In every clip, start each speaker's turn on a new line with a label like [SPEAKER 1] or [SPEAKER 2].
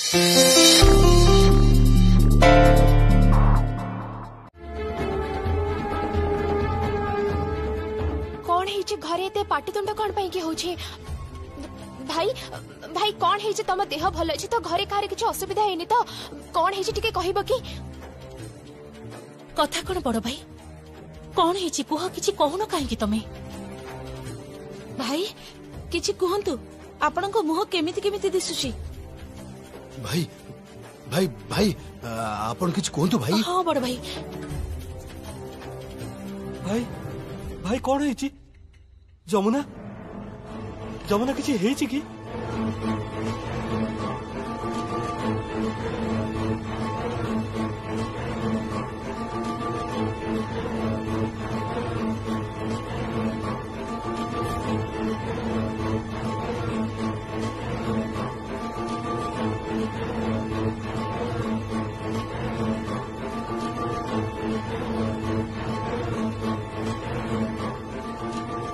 [SPEAKER 1] कौन है घरे एते पाटितुंड कौन पाई के होछे? भाई भाई कौन है तम देह भल अच्छे तो घरे कहार किसी असुविधा है तो कौन है टिके कहब कि
[SPEAKER 2] कथा कौन बड़ भाई कौन है कुह कि कहून कहीं तमें भाई किछि कहंतु आपण को मुह केमिति केमिति दिसुची
[SPEAKER 3] भाई भाई भाई आपण किछि कहंतु भाई।
[SPEAKER 2] हां बड़ भाई
[SPEAKER 4] भाई भाई कौन है जमुना जमुना किछि हेछि कि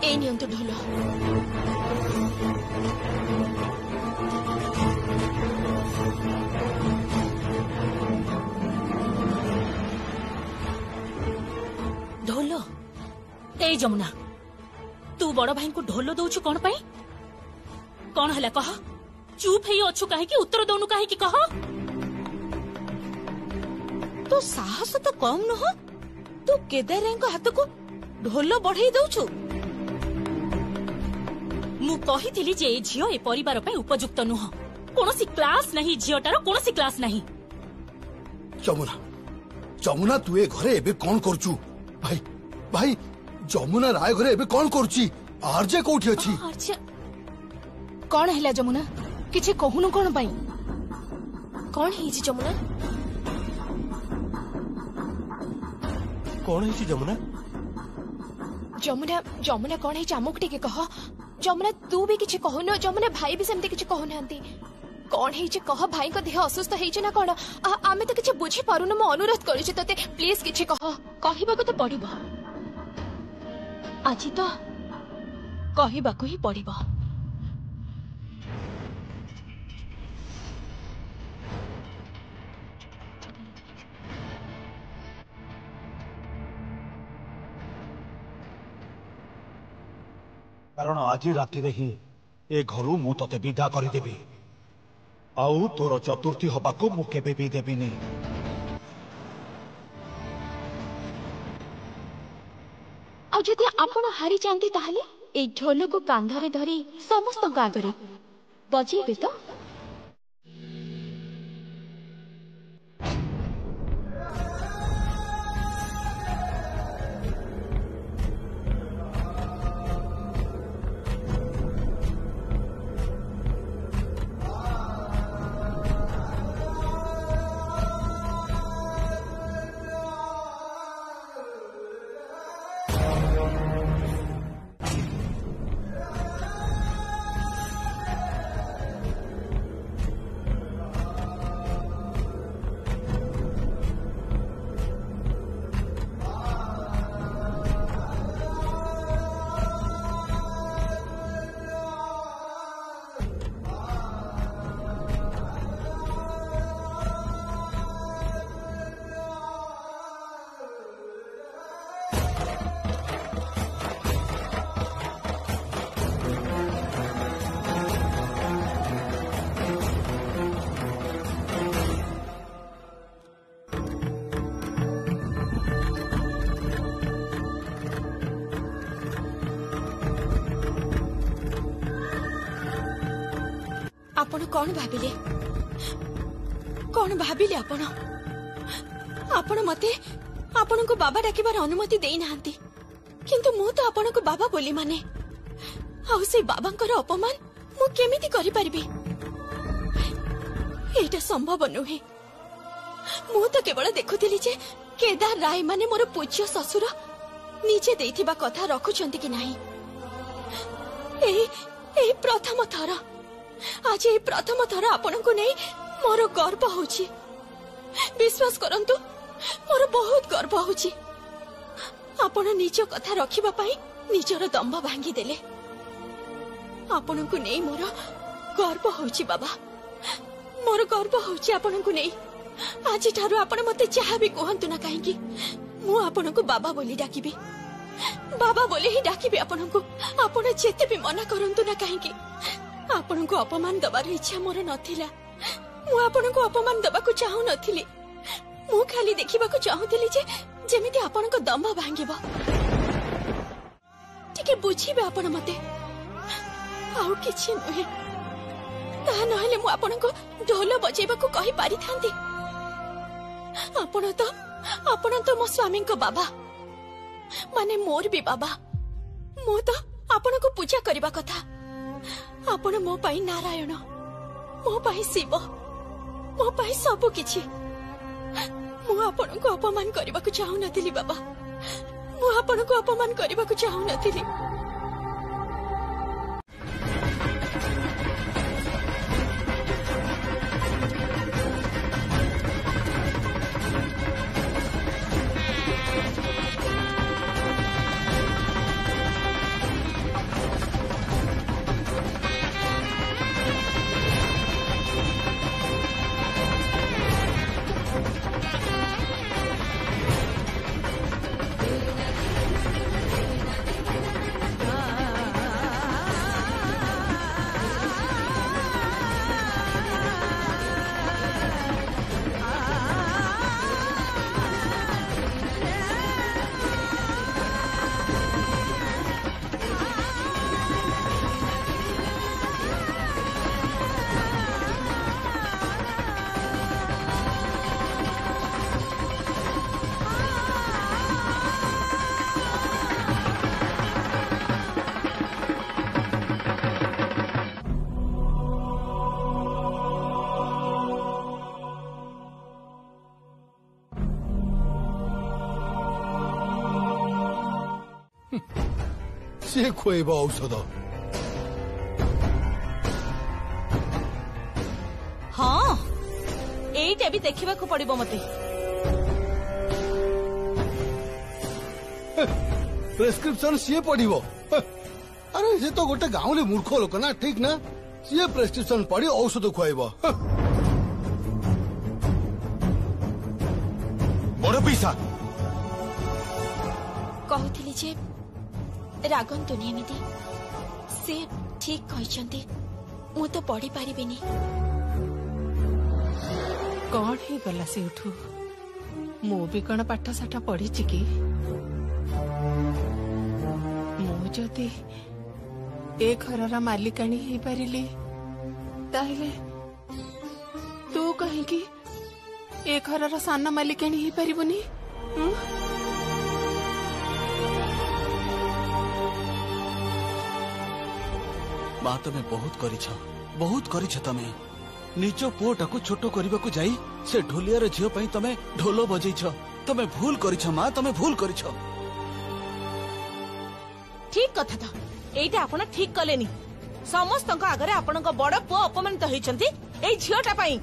[SPEAKER 1] ए नियंतु ढोल
[SPEAKER 2] ढोल ए जमुना तू बड़ भाई को ढोल दौचु कौन पाई कौन हला कह चुप है अच्छु कहीं कि उत्तर दौनु कहीं कि कह तो साहस तो कम नह तू केदार हाथ को ढोल बढ़ाई दौचु मु कही जे झियो ए परिवार पे उपयुक्त नुह कोनोसी क्लास नहीं झियोटार कोनोसी क्लास नहीं।
[SPEAKER 3] जमुना जमुना तू ए घरे एबे कौन करचू भाई भाई जमुना राय घरे एबे कौन करची आरजे कोठी अछि
[SPEAKER 2] आरजे
[SPEAKER 1] कौन है जमुना किछि कहूनु कौन पाई कौन है जमुना
[SPEAKER 4] कौन है जमुना
[SPEAKER 1] जमुना जमुना कौन है आमुक टिके कह जमुना तू भी किछि कहून जमुना भाई भी सेमती किछि कहू नांती कौन है कह भाई को देह असुस्थ है ना कौन आमे तो किछि बुझी पारुन मो अनुरोध करूछि तते प्लीज किछि कह कहबाको तो पड़िबो आज तो कहबाको ही पड़िबो।
[SPEAKER 5] कारण आज राति ही ए घरू मु तते विदा करदेवी आउ तोर चतुर्थी हबाकू मु केबे भी देबिनी।
[SPEAKER 1] आ जदि आपण हारी जांती ताहले ए ढोल को कांधरे धरी समस्त आगरे बजेबे तो आपण कौन भाविले आपण मते आपण को बाबा डाकिबार अनुमति देई नांती किंतु मु तो आपण को बाबा बोली माने आउ से बाबांकर अपमान मु केमिति करि परिबी एटा संभव नुहे। मु तो केवल देखुथिली जे केदार राय माने मोर पूज्य ससुर निजे देइथिबा कथा रखुछंती कि नाही। ए प्रथम थर आज ये प्रथम थर आपण को नहीं मोर गर्व होची विश्वास करंतु मोर बहुत गर्व होची आपण निज कथा रखिबा पाई निजर दंभ भांगी देले आपण को नहीं मोर गर्व होची बाबा मोर
[SPEAKER 6] गर्व होची आपन को नहीं। आज ठारू आपन मते चाहा भी कहंतु ना काहे की मु आपन को बाबा बोली डाकिबी, बाबा बोली ही डाकिबी आपन को। आपन जेते भी मना करंतु ना काहे की आपन को अपमान दबार इच्छा मोर नथिला। मु आपन को अपमान दबा को चाहू नथिली। मु खाली देखिबा को चाहूतिली जे जेमिति आपन को दम भांगिबो। टिके बुझिबे आपन मते आउ किछि नहे। ता नहले मु आपन को ढोल बजेबा को कहि पारि थांती। आपन तो मो स्वामी को बाबा माने मोर भी बाबा। मु तो आपन को पूजा करबा कथा। आपन मो पाई नारायण, मो पाई शिव, मो पाई सब किछि। मु आपन को अपमान करबा को चाहू नथिली बाबा। मु आपन को अपमान करबा को चाहू नथिली।
[SPEAKER 3] से खुएब औषध।
[SPEAKER 2] हाँ एटा भी देखा पड़ो मते।
[SPEAKER 3] प्रेस्क्रिप्शन सी पढ़ो। अरे से तो गोटे गाँवली मूर्ख लोक ना, ठीक ना? सी प्रेस्क्रिप्शन पढ़ी औषध खुआब।
[SPEAKER 5] बड़ पैसा
[SPEAKER 6] कहूतिली जे रागंतुनी एमिति। से ठीक कहिसंती। मु तो पढ़ी पारिबिनी।
[SPEAKER 7] कौन ही गला से उठू? मु भी कौन पाठ साठ पढ़ी कि मु जदि ए घर मालिकाणी हो पारिली ताहले तू कहीं ए घर सान मालिकाणी हो पारिबुनी?
[SPEAKER 8] माँ तमे बहुत करिछ तमे। निज पुओटा को छोट करबा को जाई से ढोलियार झियो पई तमे ढोल बजैछ। तमे भूल करिछ माँ, तमे भूल करिछ।
[SPEAKER 2] ठीक कथा था एटा आपण ठीक कलेनी। समस्त आगरे आपण बड़ पुओ अपमानित होइछंती एई झियोटा पई।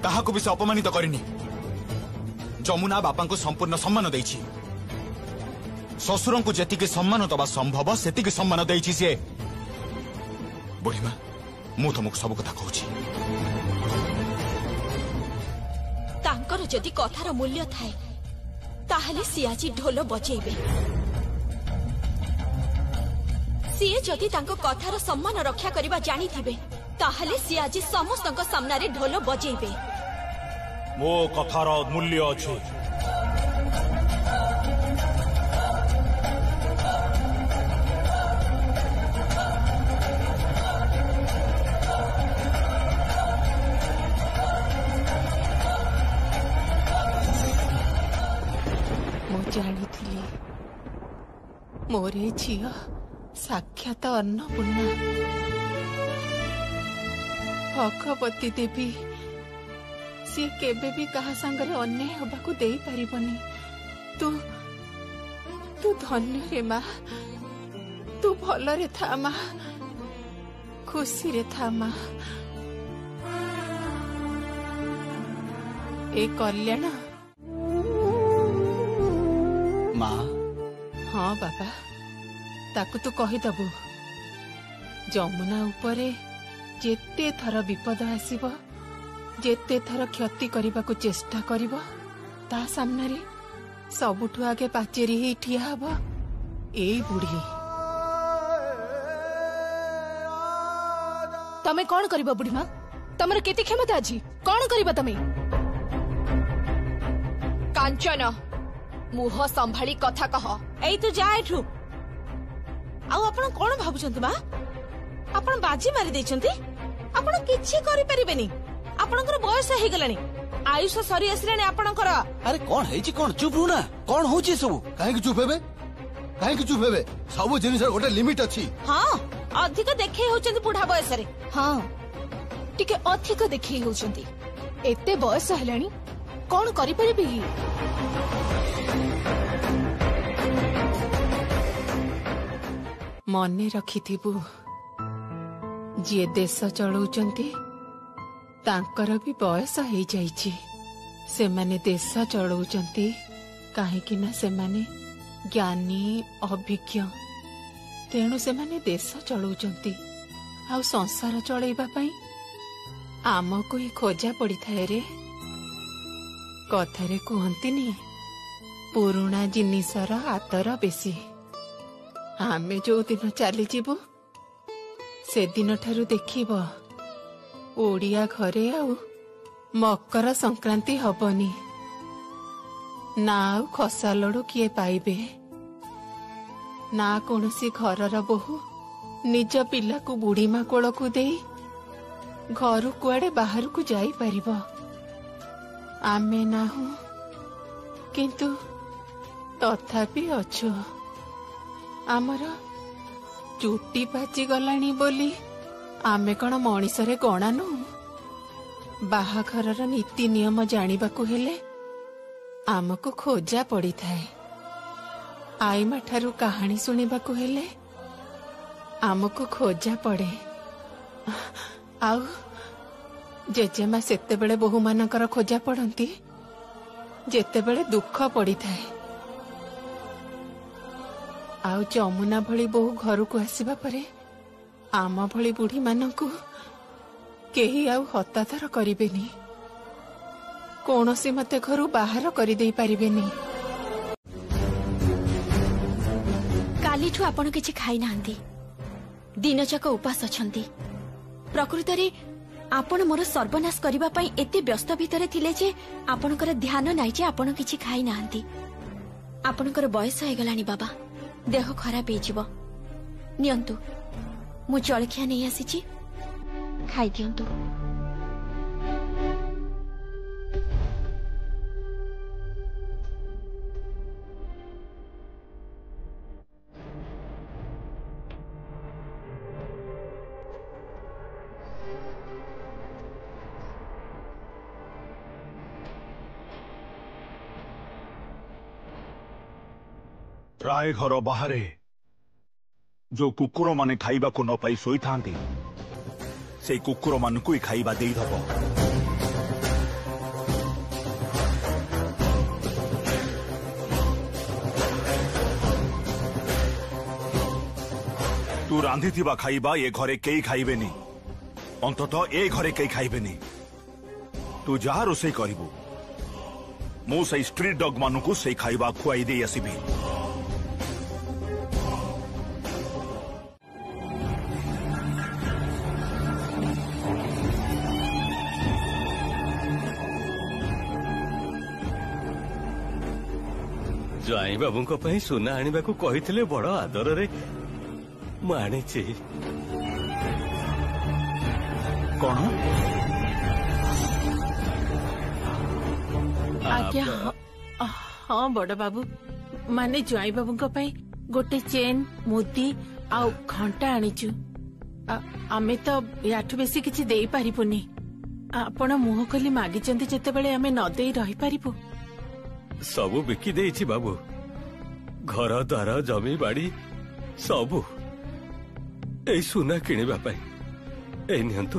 [SPEAKER 5] काहाको भी से अपमानित करिनी। जमुना बापा को संपूर्ण सम्मान देइछि। ससुर को जेतिके सम्मान दबा संभव सेतिके सम्मान देइछि से। बुढ़ीमा मु तुमको सब कथा कहूछि।
[SPEAKER 6] तांकर जदि कथार मूल्य थाए ताहले सी आज ढोल बजेबे। सी जदि तांको कथार सम्मान रक्षा करिबा जानी थिबे ताहले सी आज समस्तक सामने ढोल बजेबे।
[SPEAKER 5] मो कथार मूल्य अछि।
[SPEAKER 7] जानी मोरे झियो साक्षात अन्नपूर्णा भगवती देवी। सी केबे भी कहा संगरे अन्याय हबाकू देई पारिबनी। तू तू धन्य रे माँ। तू भल रे था माँ, खुशी रे था माँ। ए कल्याण
[SPEAKER 8] माँ।
[SPEAKER 7] हाँ बाबा ताकू तू कहीदबु जमुना उपरे जेते थर विपद आसीबो जेते थर क्षति करने को चेष्टा करिबो ता सामने रे सबुठु आगे पाचेरी ही ठिया हब एई बुढ़ी।
[SPEAKER 1] तमे कौन करिबा बुढ़ी माँ? तमर केते क्षमता अछि? कौन करिबा तमे? कांचन मुह संभाली कथा कह।
[SPEAKER 2] एई तो जा एठू। आउ आपण कोन भाबुछंती बा? आपण बाजी मारी देछंती? आपण किछि करि परिबेनी। आपणकर बयस हे गलानी, आयुष सरी आसलानी आपणकर।
[SPEAKER 8] अरे कौन है कौन चुप रू ना कौन हो सब
[SPEAKER 3] कहीं चुप हेबे कहीं चुप हेबे सब जिनिस गोटे लिमिट अछि।
[SPEAKER 2] हाँ अधिक देखे होचंती बुढ़ा बयस रे।
[SPEAKER 1] हाँ टिके अधिक देखी होचंती। एते बयस हेलानी कौन करि परिबे ही?
[SPEAKER 7] मने रखिथिबु जे देश चलाउचंती तांकर भी बयस हो जाइछि। से माने देश चलाउचंती काहेकि ना से माने ज्ञानी अभिज्ञ तेणु से माने देश चलाउचंती आ संसार चलैबा पई आमको ही खोजा पड़ी थाए रे। कथारे कहंतीनी पुरुणा जिनिसर आतर बेसी। आमे जो दिन चली जीवु से दिन ठारू देखिबो ओडिया घरे आउ मकर संक्रांति हबनी ना आउ खसा लडू किए पाइबे ना कोनसी घरर बोहू निज पिला को बुढ़ी माँ कोल को दे घर कुआडे बाहर को जाई परिबो। आमे ना हूँ किंतु तथापि अछु। आमर चुटी पाची गलानी बोली आमे कण मଣିଷରେ गणा नु। बाहाघरर नीति नियम जानिबाकू हेले आमको खोजा पड़ी थाए। आईमा ठारू कहानी सुनिबाकू हेले आमको खोजा पड़े। आउ जेजेमा सेतेबेले बहु मानकर खोजा पड़ती जेतेबेले दुख पड़ी थाए। आउ जमुना भली बहु घर को आसीबा परे आम भली बुढ़ी मानकू केही आउ हतादर करिबेनी। कोनोसी मते घरु बाहर करि देई परिबेनी।
[SPEAKER 6] कालीठू आपण किछि खाई नांती दिन जाक उपास अछंती। प्रकृत रे आपण मोर सर्वनाश करिबा पई एते व्यस्त भितरे थिले जे आपणकर ध्यान नाइ जे आपण किछि खाई नांती। आपणकर बयस हे गलानी बाबा, देह खराब हेजिबो। नियंतु मु जलखिया नहीं आसी खाई दियंतु।
[SPEAKER 5] राय घर बाहर जो कुकुर माने खाइबा को न पाई सोई थांती से कुकुर मानकु ही खाइबा देई दबो। तू रांधी थिबा खाइबा ये घरे केई खाइबेनी, अंततः ए घरे केई खाइबेनी। तू जहा रोसई करिबू मु से स्ट्रीट डॉग मानकु से खाइबा खुआई दे आसीबी।
[SPEAKER 4] जाई बाबू को पई सुना आनिबा को कहिथिले बड़ आदर रे मु आनिछि।
[SPEAKER 5] कौन
[SPEAKER 7] आज्ञा? हाँ बड़ बाबू माने ज्वाई बाबू को पई गोटे चेन मुदी आ घंटा आनिचु। आमे तो याठू बेसी किछि देई पारिबुनी। आपण मुह खोली मागिचंती जेतेबेले आमे न देई रही पारिबु।
[SPEAKER 4] सबु बिकी देइछि बाबू, घर द्वार जमी बाड़ी सबु ए सुना किनिबा पाई। ए नियंतु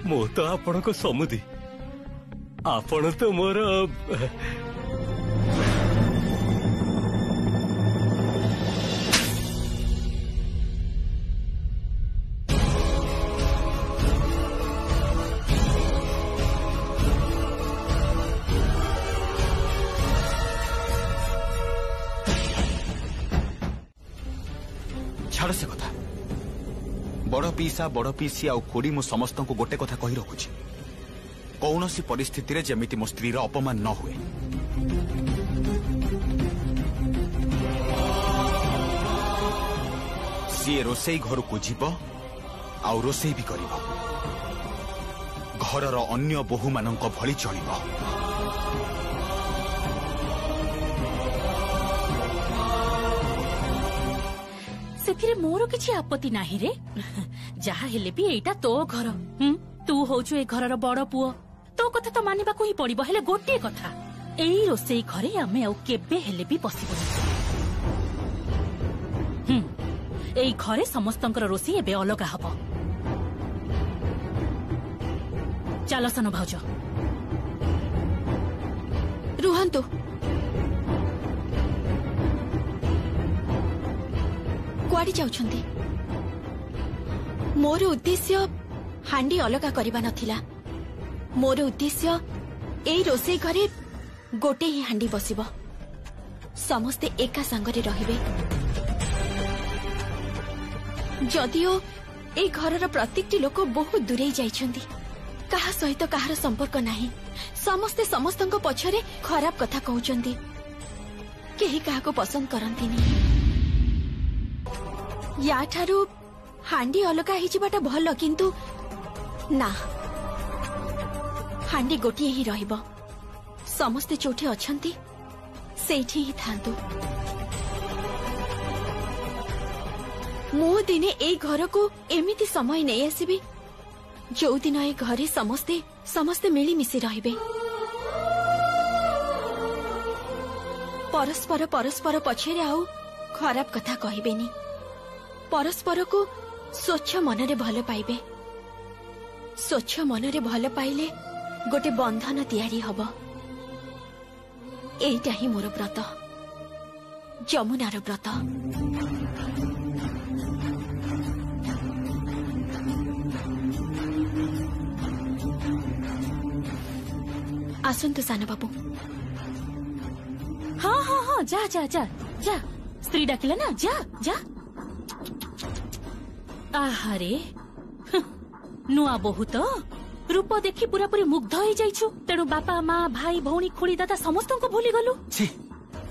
[SPEAKER 4] मो तो आपण को समुदी, आपण तो मोर
[SPEAKER 8] पीसा बड़ पीसी आ खोड़ी मु समस्त को गोटे कथा कही रखुची कौन सी परिस्थिति रे जेमिति मो स्त्री अपमान न हुए। सी रोसई घर को जीव आ रोसई भी करिब घरर अन्य बहु मानक भली चलिब।
[SPEAKER 9] सेथिरे मोर किछि आपत्ति नाही रे जहा हेले भी एटा तो घर तू होचु ए घरर बड़ पुओ तो कथा तो मानिबा को ही पड़िबो। हेले गोटे कथा एई रोसई घरे आमे आ केबे हेले भी पसिबो एई घरे समस्तंकर रोसई एबे अलगा हबो। चलो सन भाउज
[SPEAKER 6] रुहंतु कुआडी जाउछंती। मोर उद्देश्य हांडी अलगा करबा नथिला। मोर उद्देश्य एई रोसई घरे गोटे ही हांडी बसिबो समस्ते एका संगरे रहिबे। जदिओ ए घरर प्रत्येकटी लोक बहुत दूरे जाइछंती कहा सहित कहार संपर्क नाही समस्ते समस्तंक पछरे खराब कथा कहउचंती केही काहाको पसंद करंतीनी। या ठारू हांडी अलगा हिजिबाटा भल किंतु ना हांडी गोटिए ही रहिबो समस्ते चोठी अछंती सेठी ही थांतु। मु दिने ए घर को एमिति समय नहीं आसीबी जो दिन ए घरे समस्ते समस्ते मिलीमिशी रहिबे परस्पर परस्पर पछरे आउ खराब कथा कहिबेनी परस्पर को स्वच्छ मनरे भल पाइबे। स्वच्छ मनरे भल पाइले गोटे बंधन तैयारी हब। एइटा ही मोर व्रत जमुनार व्रत। आसंतु सानो बाबू।
[SPEAKER 9] हाँ हाँ हाँ जा जा जा जा स्त्री डाकिला ना जा जा। आहारे नुआ बहु तो रूप देखी पूरा पूरी मुग्ध हो जाइछु तेणु बापा माँ भाई भौणी खुड़ी दादा समस्त को भूली गलु।
[SPEAKER 8] छी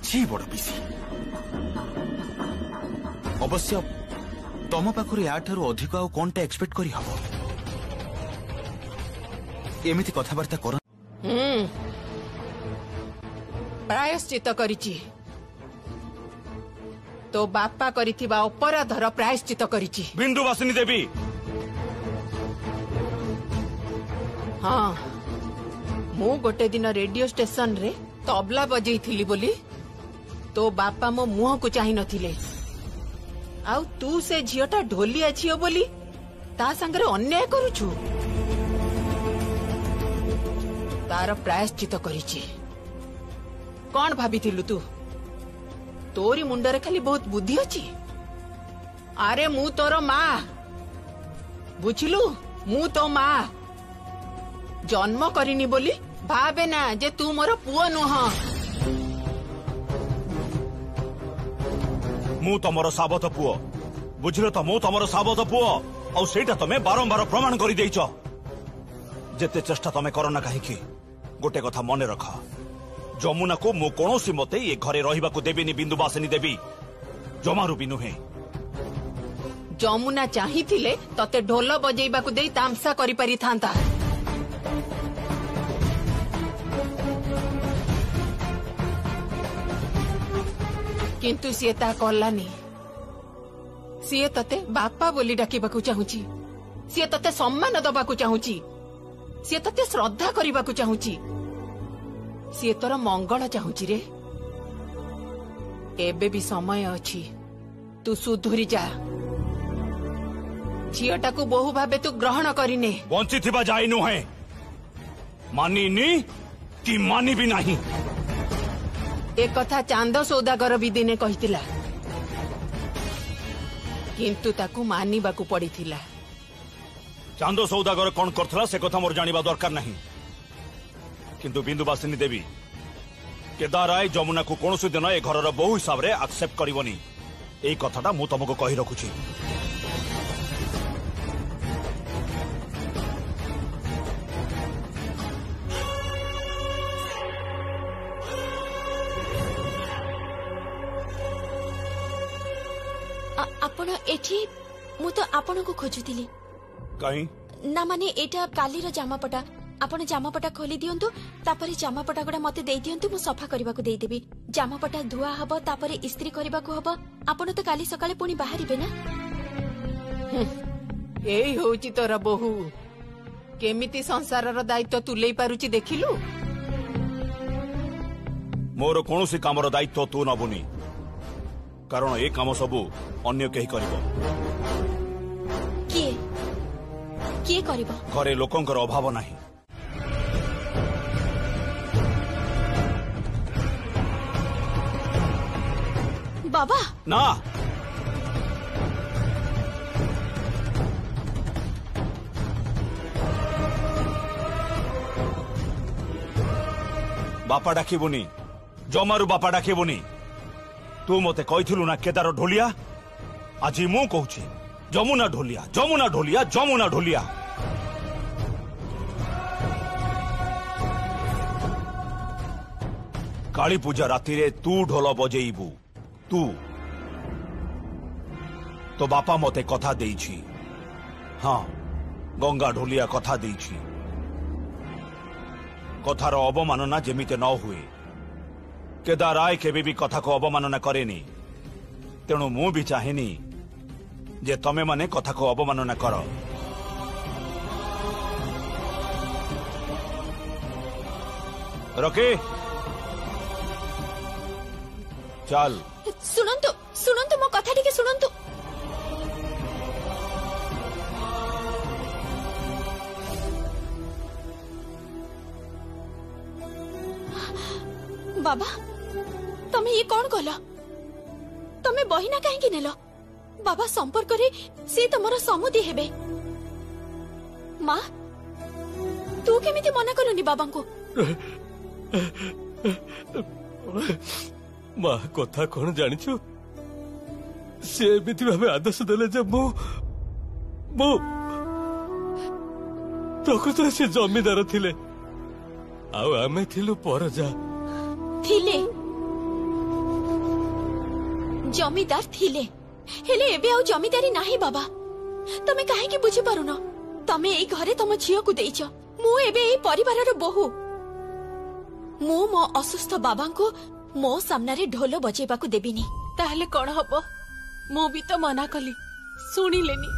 [SPEAKER 8] छी बड़ पीसी अवश्य तम पाखरे या ठारू अधिक आ कोनटा एक्सपेक्ट करी हबो एमिति कथाबार्ता कर।
[SPEAKER 7] प्रायश्चित करिछि तो बापा करिथिबा अपराधर प्रायश्चित करिछि।
[SPEAKER 5] बिंदुवासिनी देवी
[SPEAKER 7] हाँ मु गोटे दिन रेडियो स्टेशन रे तबला बजई थिली बोली तो बापा मो मुह को चाहि नथिले आउ तू से झियोटा ढोलिया झियो बोली ता संगरे अन्याय करूछु तार प्रायश्चित करिछि। कौन भाबिथिलु तू तोरी मुंडरे खाली बहुत बुद्धि अछि। अरे मु तोर माँ बुझिलु मु तो माँ जन्म करिनी बोली भावे ना जे तू मोर पुओ नुह।
[SPEAKER 5] मु तमर साबत पुओ बुझिलो तो मु तमर साबत पुओ और सेटा तमे बारंबार प्रमाण करि देइछ। जेते चेष्टा तमे करो ना काहे कि गोटे कथा मने रख जमुना को मु कोनोसी मते ये घरे रहिबा को देबेनी बिंदुवासिनी देवी जमारू भी नुहे।
[SPEAKER 7] जमुना चाहिथिले तते ढोल बजेइबा को देई तामसा करि पारि थांता। किंतु सी ता कलानी सी तते बापा बोली डाकिबाकू चाहूची सी तते सम्मान दबाकू चाहूची सी तते श्रद्धा करिबाकू चाहूची सी तोर मंगल चाहूची रे। एबे भी समय अछि तू सुधुरी जा झियटा को बहु भाबे तू ग्रहण करिने
[SPEAKER 5] बंची थिबा जाई नुहे मानिनी कि मानी भी नहीं।
[SPEAKER 7] एक कथा चांद सौदागर भी दिने कहितिला किंतु ताकू मानिबाकू पड़िथिला।
[SPEAKER 5] चांदो सौदागर कौन करथला से कथा मोर जानिबा दरकार नहीं किंतु बिंदुवासिनी देवी केदाराय जमुना को कोनोसी दिन ए घरर बहु हिसाब रे एक्सेप्ट करिवनी एई कथाटा मु तुमको कहि रखुची।
[SPEAKER 6] आपण एठी मु तो आपण को खोजुतिली
[SPEAKER 5] कहीं
[SPEAKER 6] ना माने एटा कालीर जामापटा आपण जामापटा खोली दियंतु तापरे जामापटा गुडा मते देई दियंतु मु सफा करबा को देई देबी जामापटा धुआ हबो तापरे इस्त्री करबा को हबो आपण तो काली सकाळे पुनी बाहरिबे ना
[SPEAKER 7] एई होची तोर बहु केमिति संसारर दायित्व तुलेई पारुची देखिलु
[SPEAKER 5] मोर कौनसी कामर दायित्व तू नबुनी कारण ए काम सबू अन्य कहीं करिबो
[SPEAKER 6] किए किए करिबो
[SPEAKER 5] घरे लोकंकर अभाव नाही
[SPEAKER 6] बाबा
[SPEAKER 5] ना बापा डाकिबुनी जमारू बापा डाकिबुनी तू मते कहिथिलु ना केदार ढोलिया आज मु कहूची जमुना ढोलिया जमुना ढोलिया जमुना ढोलिया काली पूजा राति रे तू ढोल बजेइबू तू तो बापा मते कथा देइछि हाँ गंगा ढोलिया कथा देइछि कथार अवमानना जेमिते न हुए केदार राय केबे भी कथा को अवमानना करेनी तेणु मु भी चाहेनी जे तमे माने कथा को अवमानना कर रके चल
[SPEAKER 6] सुनंतु सुनंतु मो कथा टिके सुनंतु बाबा तमे ये कौन कल तमे बहिना कहीं नेल बाबा संपर्क रे से तमर समुदी हेबे माँ तू केमिति मना कलुनी बाबा को
[SPEAKER 4] माँ कथा कौन जानिछु से एमिति भाबे आदेश देले जे मो प्रकृत से जमीदार थिले आउ आमे थिलु परजा
[SPEAKER 6] थिले जमीदार थिले हेले एबे आउ जमीदारी नाही बाबा तमे काहे की बुझी पारुनो तमे एई घरे तम झियो को देइछ मु एबे एई परिवारर बहु मु मो असुस्थ बाबा को मो सामना रे ढोल बजेबा को देबिनी
[SPEAKER 7] ताहले कोन हबो मु भी तो मना कली सुनिलेनी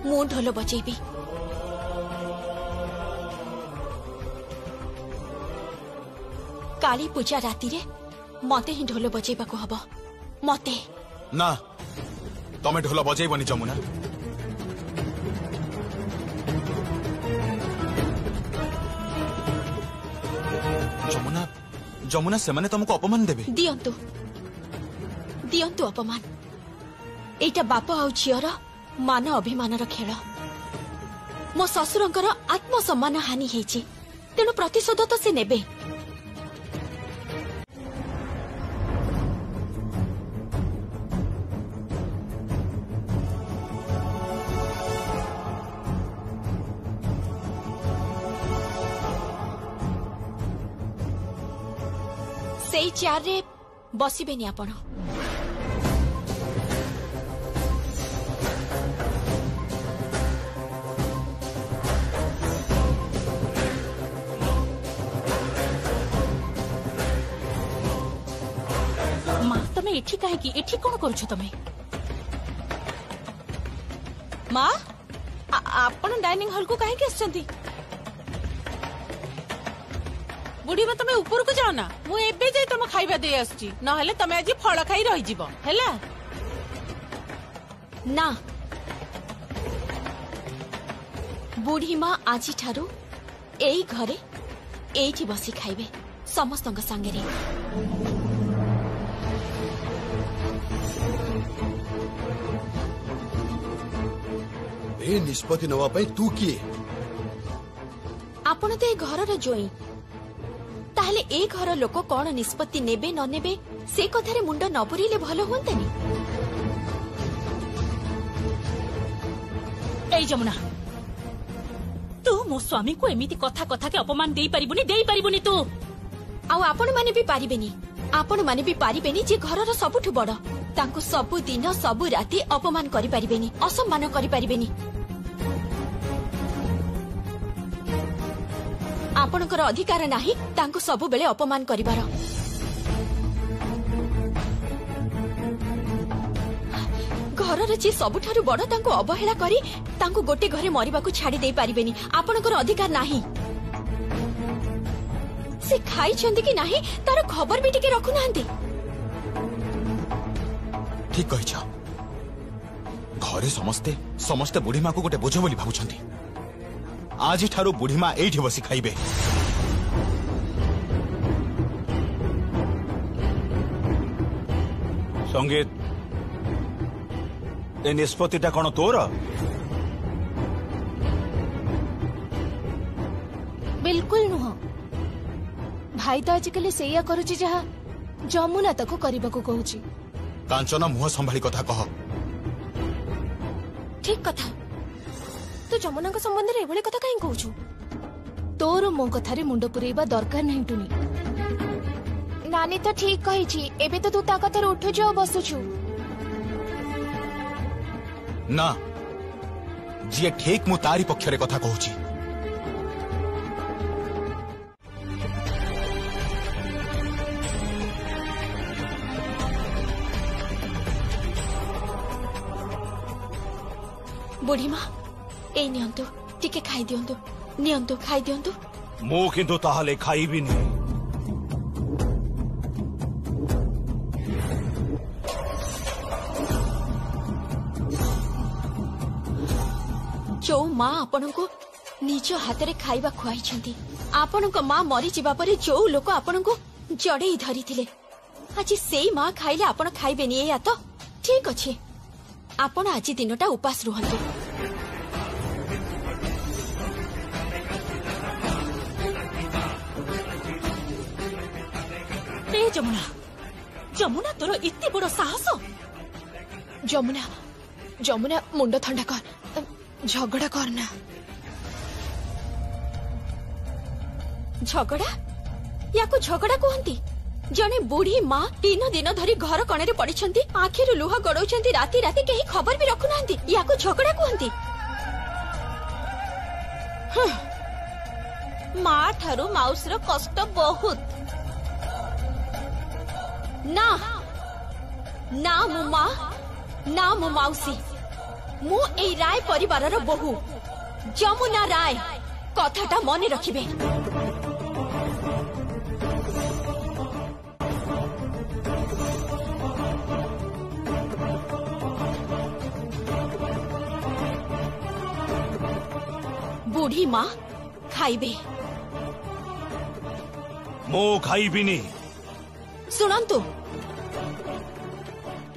[SPEAKER 6] मु ढोल बजेबी काली पूजा राति रे मते ही ढोल बजेबा को हबो मते
[SPEAKER 10] ना तमे ढोल बजेबनी जमुना जमुना जमुना से माने तुमको अपमान देबे
[SPEAKER 6] दियंतु दियंतु अपमान एटा बाप आउ झियर मान अभिमान खेल मो ससुरंकर आत्मसम्मान हानि हेछि तेणु प्रतिशोध तो से नेबे सेई चेयर रे बसिबेनी आपण
[SPEAKER 9] माँ तमे एठी काहे की एठी कोन करूछ तमे
[SPEAKER 2] माँ आपण डाइनिंग हॉल को काहे के आछंती बुढ़ी में तमे ऊपर को जाओ ना मु एबे जाई तम खाइबा दे आछी न हेले तमे आज फळ खाई रहि जिवो हैला
[SPEAKER 6] ना बुढ़ी माँ आज ठारू एई घरे एठी बसी खाइबे समस्तंग संगे रे
[SPEAKER 3] ए निष्पत्ति नवा पई तू किए
[SPEAKER 6] आपण तो ए घरर जोई ताहले ए घर लोक कौन निष्पत्ति नेबे न नेबे से कथारे मुंड न पुरीले भलो हुंतनी
[SPEAKER 9] ए जमुना तू मो स्वामी को एमिति कथा कथा के अपमान देई परिबुनी तू
[SPEAKER 6] आउ आपण माने भी पारिबेनी आपण माने भी पारिबेनी जे घरर सबुठु बड़ तांको सबु दिन सबु राति अपमान करि पारिबेनी असम्मान करि पारिबेनी आपणकर अधिकार नाही तांको सबु बेले अपमान करिवार घरर जे सबुठारु बड़ तांको अवहेला करी तांको गोटे घरे मरिबाकू छाड़ी दे पारिबेनी आपणकर अधिकार नाही से खाई छंदी कि नाही तार खबर भी टिके रखु नांती
[SPEAKER 10] ठीक कहिछ घरे समस्ते समस्ते बुढ़ी माँ को गोटे बोझ बोली भाबुछंती आज ठारू बुढ़ी माँ एठी बसी खाइबे
[SPEAKER 5] संगीत ए निष्पत्तिटा कौन तोर
[SPEAKER 1] बिल्कुल नुह भाई तो आजिकल सेया करुची जहा जमुना ताको करबाको कहूची
[SPEAKER 10] कांचना मुह संभाली कथा कह
[SPEAKER 1] ठीक कथा तू जमुना का संबंध रे एभली कथा काई कहूछु तोर मो कथारे मुंड पुरेबा दरकार नहीं टुनी नानी तो ठीक कही छी एबे तो तू ता कथार उठु जो बसुछु
[SPEAKER 10] ना जी ठीक मु तारी पक्षरे कथा कहूची
[SPEAKER 6] बुढ़ी माँ ए नियंतु टिके खाई दियंतु नियंतु खाई दियंतु
[SPEAKER 5] मु किंतु ताहले खाइबी नहीं
[SPEAKER 6] जो माँ आपण को निज हाथ रे खाइबा खुआई छंती आपण को माँ मरी जिबा परे जो लोक आपण को जड़े धरी थिले आज सेई माँ खाइले आपण खाइबे नि या तो ठीक अछि आपण आज दिनटा उपास रुहंतु
[SPEAKER 9] ए जमुना जमुना तोर इत्ते बड़ साहस
[SPEAKER 1] जमुना जमुना मुंड ठंडा कर झगड़ा करना
[SPEAKER 6] झगड़ा या को झगड़ा कहती जने बुढ़ी माँ 3 दिन धरी घर कणे पड़ी आखिर लुह गड़ौंती राति राति कहीं खबर भी रखुना या को झगड़ा कहती
[SPEAKER 2] माँ ठारू माउसर कष्ट बहुत
[SPEAKER 6] ना ना मु माँ ना मु माउसी मु ए राय परिवार बहु जमुना राय कथाटा मने रखिबे बुढ़ी माँ खाइबे
[SPEAKER 5] मो खाइबिनी
[SPEAKER 6] शुणु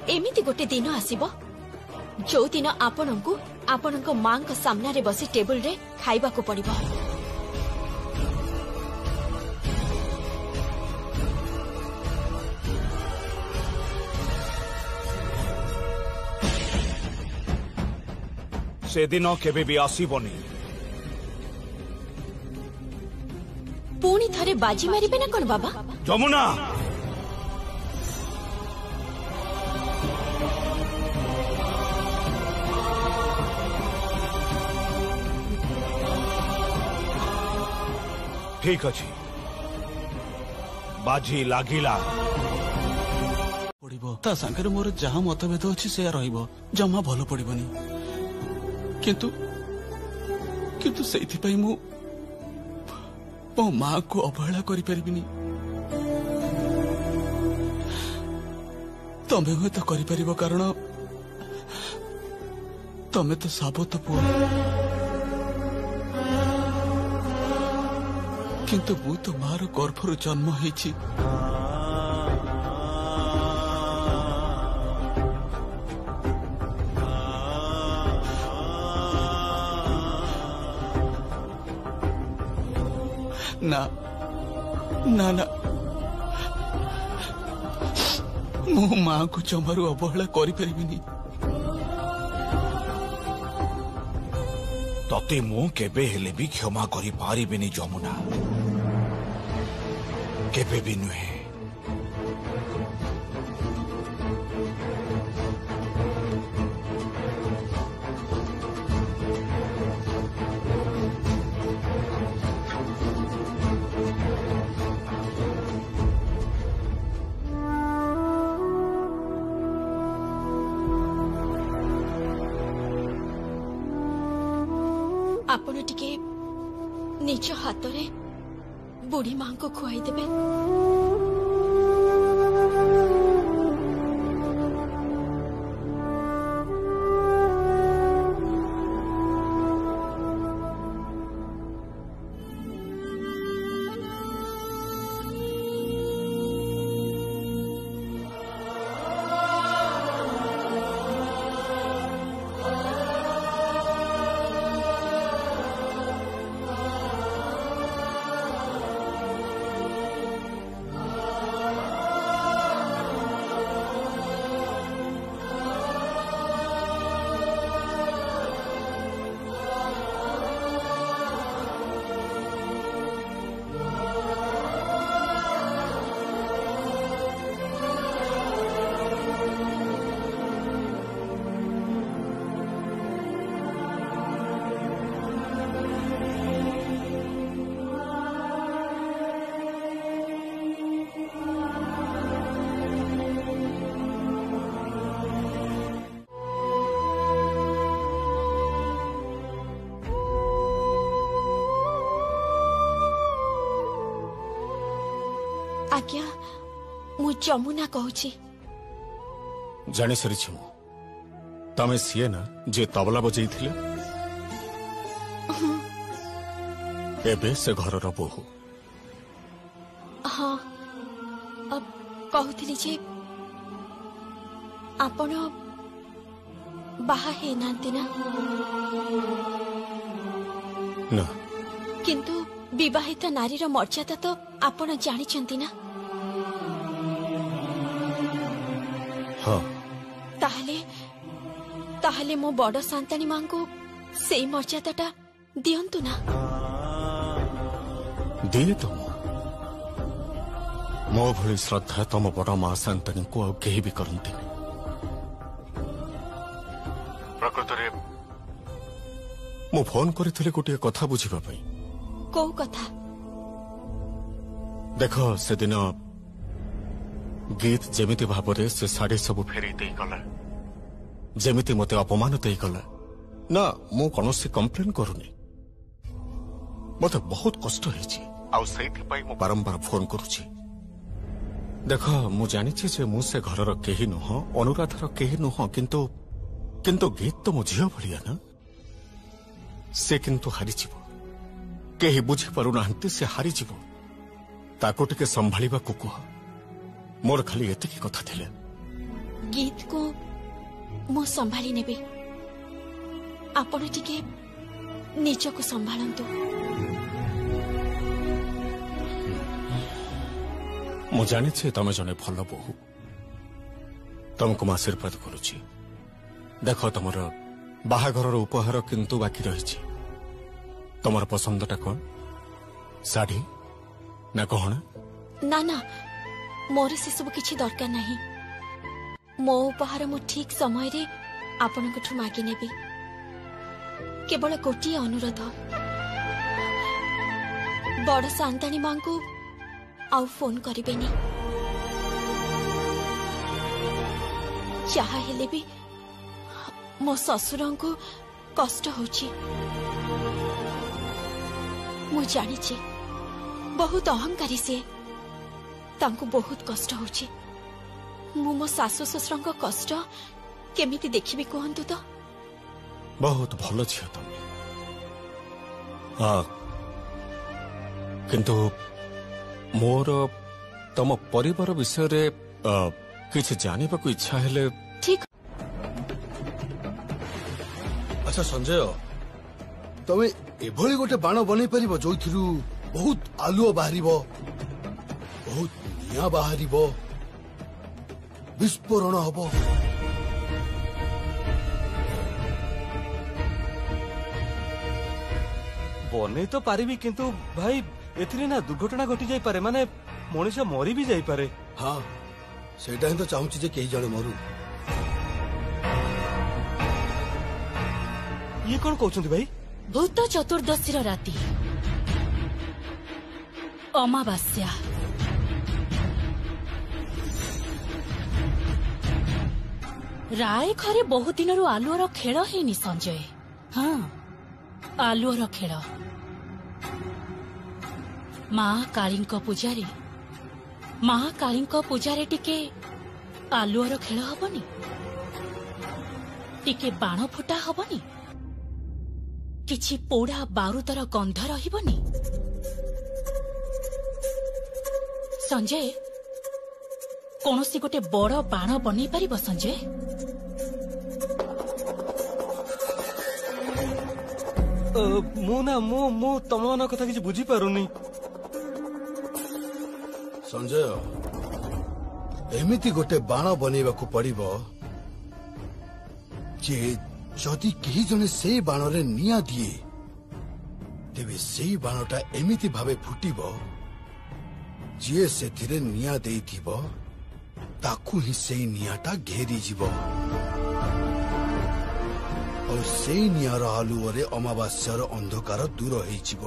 [SPEAKER 6] एमिति गोटे दिन आसीबो जो दिन आपणको आपणको मां को सामना रे बसी टेबल रे खाइबा को पड़िबो
[SPEAKER 5] से दिन केबे भी आसीबनी
[SPEAKER 6] पुणी थरे बाजी मारिबे ना कोन बाबा
[SPEAKER 5] जमुना ठीक अच्छी बाजी लागिला
[SPEAKER 8] पड़िबो ता संगे मोर जहाँ मतभेद अच्छी से रहिबो जमा भल पड़िबनी किंतु किंतु सेथि पई मु मो मां को अवहेला करि परिबिनी तमे हो तो करि परिबो कारण तमे तो साबत पुओ किंतु मु तो मार गर्भर जन्म होइछि ना ना ना मु मां को जमारू अवहेला करि परिबिनी
[SPEAKER 5] तते मु केबे हेले भी क्षमा करि पारिबिनी जमुना केबे भी नुहे।
[SPEAKER 6] आपण टिके निज हाथ रे बुढ़ी मां को खुआई देबे। आज्ञा मु जमुना कहूची।
[SPEAKER 11] जानी सारी तमें सीए ना जे तबला बजे एबे से घर बोहू।
[SPEAKER 6] हाँ अब कहूली जे आपण बाहा है नांती ना
[SPEAKER 11] ना
[SPEAKER 6] किंतु विवाहिता नारीर मर्यादा तो आपण जानिछंती ना।
[SPEAKER 11] हाँ
[SPEAKER 6] ताहले ताहले मो बड़ सांतानी मां को सेई मर्यादाटा दियंतु ना।
[SPEAKER 11] दिए तो मो भली श्रद्धा तम बड़ मां सांतानी को आ केही भी करंती। प्रकृत रे मो फोन करथिले गोटे कथा बुझिबा पई।
[SPEAKER 6] को कथा?
[SPEAKER 11] देख से दिन गीत जेमिति भावरे से साड़ी सब फेरी दे गला, जेमिति मते अपमान दे गला ना मु कोनोसी कंप्लेन करूनी। मते बहुत कष्ट हेछि आ सेति पई मु बारंबार फोन करूछि। देख मु जानि छी जे मु से घरर केही नह, अनुराधर केही नह, किंतु गीत तो मु झियो भलिया ना। से किंतु हारि जीव, केही बुझी पारु नाहंती से हारि जीव। ताको टिके संभालिबा को कह। मोर खाली एतिकी कथा थिले।
[SPEAKER 6] गीत को मु संभाली नेबे, आपण टिके निज को संभालंतु।
[SPEAKER 11] मु जानि छी तमे जने भल बहु, तुमको मु आशीर्वाद करूची। देख तमर बाहाघरर उपहार किंतु बाकी रहिछि। तमर पसंदटा कोन? साड़ी ना कहना?
[SPEAKER 6] ना ना मोर से सब किछि दरकार नहीं। मो उपहार मु ठीक समय रे आपन कठु मागी नेबी। केवल गोटिए अनुरोध, बड़ सांतानी मां को आउ फोन करिबेनी। चाहा हेले भी मो ससुर को कष्ट होची। मु जानी छी बहुत अहंकारी से, तांको बहुत कष्ट होची। मु मो सासु ससुर को कष्ट केमिति देखिबी कहंतु तो?
[SPEAKER 11] बहुत भल छिया तमे। हाँ किंतु मोर तम परिवार विषय रे किछ जानिबा को इच्छा हेले।
[SPEAKER 6] ठीक।
[SPEAKER 3] अच्छा संजय, तमे एभली गोटे बाण बनै परिबो जोइथिरु बहुत आलुओ बाहरिबो, बहुत निया बाहरिबो, विस्फोरण हबो।
[SPEAKER 4] बने तो पारिबी, किंतु भाई एथिरे ना दुर्घटना घटी जाई पारे। माने ମଣିଷ ମରି ବି ଯାଇପାରେ।
[SPEAKER 3] ହଁ ସେଇଟା ହିଁ ତ ଚାହୁଁଛି ଯେ କେହି ଜଣେ ମରୁ।
[SPEAKER 4] ଇଏ କଣ କହୁଛନ୍ତି ଭାଇ?
[SPEAKER 9] ଭୂତ ଚତୁର୍ଦ୍ଦଶୀର ରାତି, ଅମାବାସ୍ୟା। ରାୟ ଘରେ ବହୁ ଦିନରୁ ଆଲୁଅର ଖେଳ ହେଇନି ସଞ୍ଜୟ। ହଁ, ଆଲୁଅର ଖେଳ। ମା କାଳୀଙ୍କ ପୂଜାରେ ଟିକେ ଆଲୁଅର ଖେଳ ହବନି? ଟିକେ ବାଣ ଫୁଟା ହବନି? କିଛି ପୋଡା ବାରୁଦର ଗନ୍ଧ ରହିବନି? ସଞ୍ଜୟ, କୌଣସି ଗୋଟେ ବଡ ବାଣ ବନେଇ ପାରିବ ସଞ୍ଜୟ?
[SPEAKER 4] ମୁଁ ତମମାନଙ୍କ କଥା କିଛି ବୁଝିପାରୁନି।
[SPEAKER 3] ସଞ୍ଜୟ, ଏମିତି ଗୋଟେ ବାଣ ବନେଇବାକୁ ପଡିବ ଯେ ଯଦି କେହି ଜଣେ ସେଇ ବାଣରେ ନିଆଁ ଦିଏ ତେବେ ସେଇ ବାଣଟା ଏମିତି ଭାବେ ଫୁଟିବ ଯିଏ ସେଥିରେ ନିଆଁ ଦେଇଥିବ ତାକୁ ହିଁ ସେଇ ନିଆଁଟା ଘେରିଯିବ। ଆଉ ସେଇ ନିଆଁର ଆଲୁଅରେ ଅମାବାସ୍ୟାର ଅନ୍ଧକାର ଦୂର ହେଇଯିବ।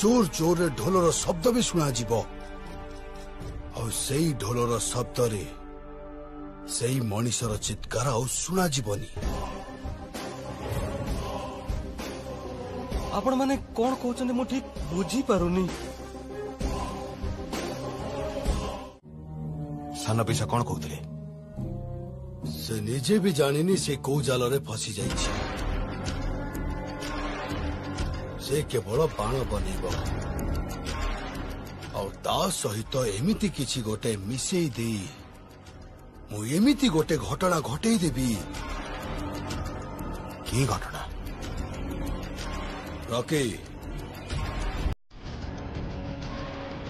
[SPEAKER 3] ଜୋର ଜୋରରେ ଢୋଲର ଶବ୍ଦ ବି ଶୁଣାଯିବ। ଆଉ ସେଇ ଢୋଲର ଶବ୍ଦରେ ସେଇ ମଣିଷର ଚିତ୍କାର ଆଉ ଶୁଣାଯିବନି।
[SPEAKER 4] ଆପଣ ମାନେ କଣ କହୁଛନ୍ତି ମୁଁ ଠିକ ବୁଝିପାରୁନି।
[SPEAKER 10] ସାନ ପିସା କଣ କହୁଥିଲେ?
[SPEAKER 3] ସେ ନିଜେ ବି ଜାଣିନି ସେ କୋଉ ଜାଲରେ ଫସି ଯାଇଛି। ସେ କେବଳ ବାଣ ବନେଇବ ଆଉ ତା ସହିତ ଏମିତି କିଛି ଗୋଟେ ମିଶେଇ ଦେଇ ମୁଁ ଏମିତି ଗୋଟେ ଘଟଣା ଘଟେଇ ଦେବି।
[SPEAKER 10] କି ଘଟଣା?
[SPEAKER 3] ରକି,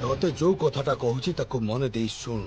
[SPEAKER 3] ତତେ ଯୋଉ କଥାଟା କହୁଛି ତାକୁ ମନେ ଦେଇ ଶୁଣ।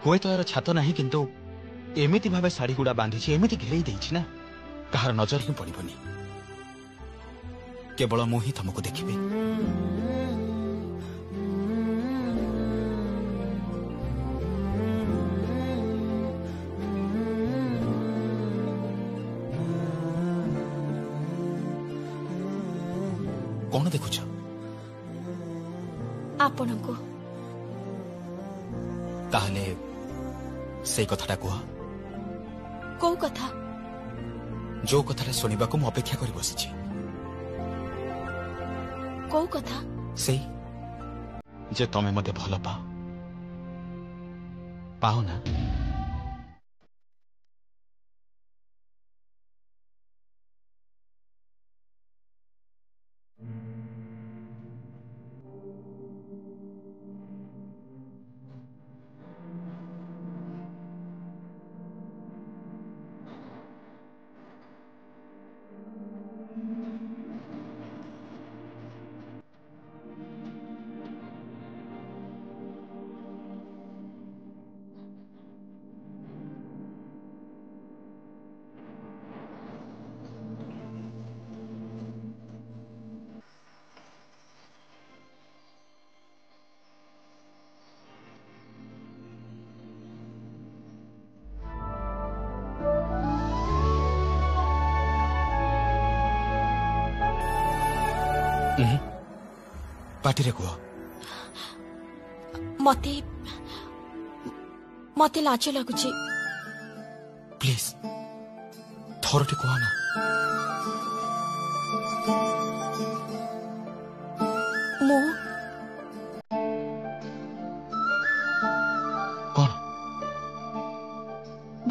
[SPEAKER 10] ହୁଏତ ଏହାର ଛାତ ନାହିଁ, କିନ୍ତୁ ଏମିତି ଭାବେ ଶାଢୀ ଗୁଡା ବାନ୍ଧିଛି, ଏମିତି ଘେରେଇ ଦେଇଛି ନା କାହାର ନଜର ହିଁ ପଡିବନି। କେବଳ ମୁଁ ହିଁ ତମକୁ ଦେଖିବି। କଣ ଦେଖୁଛ?
[SPEAKER 6] ଆପଣଙ୍କୁ।
[SPEAKER 10] ତାହେଲେ ସେଇ କଥାଟା କୁହ।
[SPEAKER 6] କୋଉ କଥା?
[SPEAKER 10] ଯୋଉ କଥାଟା ଶୁଣିବାକୁ ମୁଁ ଅପେକ୍ଷା କରି ବସିଛି।
[SPEAKER 6] କୋଉ କଥା?
[SPEAKER 10] ସେଇ ଯେ ତମେ ମୋତେ ଭଲ ପାଅ ନା? ପାଟିରେ କୁହ।
[SPEAKER 6] ମତେ ଲାଜ ଲାଗୁଛି।
[SPEAKER 10] ପ୍ଲିଜ ଥରଟେ କୁହ ନା।